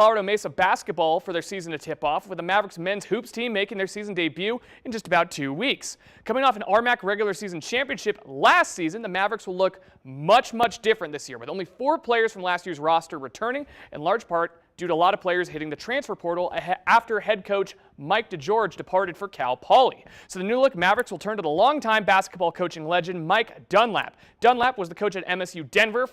Colorado Mesa basketball for their season to tip off, with the Mavericks men's hoops team making their season debut in just about 2 weeks. Coming off an RMAC regular season championship last season, the Mavericks will look much different this year, with only 4 players from last year's roster returning, in large part due to a lot of players hitting the transfer portal after head coach Mike DeGeorge departed for Cal Poly. So the new-look Mavericks will turn to the longtime basketball coaching legend Mike Dunlap. Dunlap was the coach at MSU Denver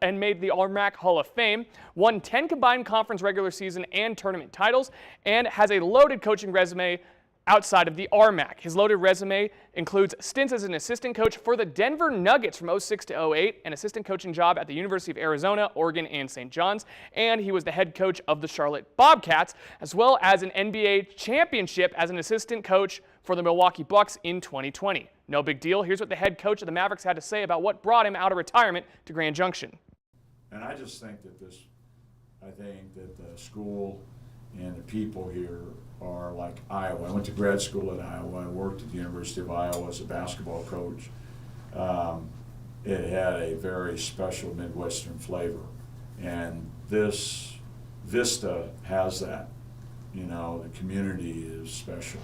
and made the RMAC Hall of Fame, won 10 combined conference regular season and tournament titles, and has a loaded coaching resume outside of the RMAC. His loaded resume includes stints as an assistant coach for the Denver Nuggets from 06 to 08, an assistant coaching job at the University of Arizona, Oregon, and St. John's, and he was the head coach of the Charlotte Bobcats, as well as an NBA championship as an assistant coach for the Milwaukee Bucks in 2020. No big deal. Here's what the head coach of the Mavericks had to say about what brought him out of retirement to Grand Junction. And I just think that I think that the school and the people here are like Iowa. I went to grad school at Iowa. I worked at the University of Iowa as a basketball coach. It had a very special Midwestern flavor. And this Vista has that. You know, the community is special.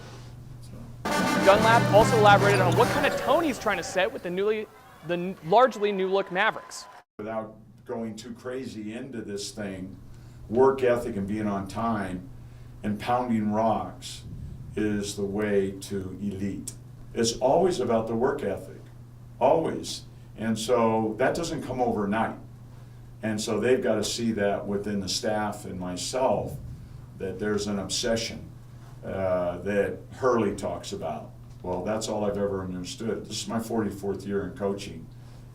Dunlap also elaborated on what kind of tone he's trying to set with the largely new-look Mavericks. Without going too crazy into this thing, work ethic and being on time and pounding rocks is the way to elite. It's always about the work ethic, always. And so that doesn't come overnight. And so they've got to see that within the staff and myself, that there's an obsession that Hurley talks about. Well, that's all I've ever understood. This is my 44th year in coaching.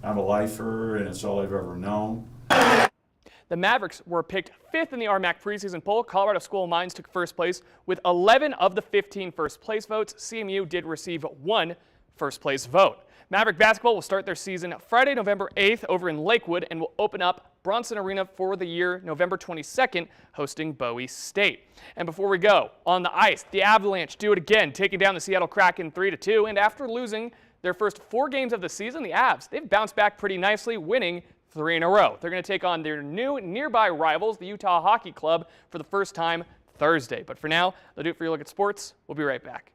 I'm a lifer, and it's all I've ever known. The Mavericks were picked 5th in the RMAC preseason poll. Colorado School of Mines took first place with 11 of the 15 first place votes. CMU did receive 1 first place vote. Maverick basketball will start their season Friday, November 8th over in Lakewood and will open up Bronson Arena for the year November 22nd, hosting Bowie State. And before we go, on the ice, the Avalanche do it again, taking down the Seattle Kraken 3-2. And after losing their first 4 games of the season, the Avs, they've bounced back pretty nicely, winning 3 in a row. They're going to take on their new nearby rivals, the Utah Hockey Club, for the first time Thursday. But for now, that'll do it for your look at sports. We'll be right back.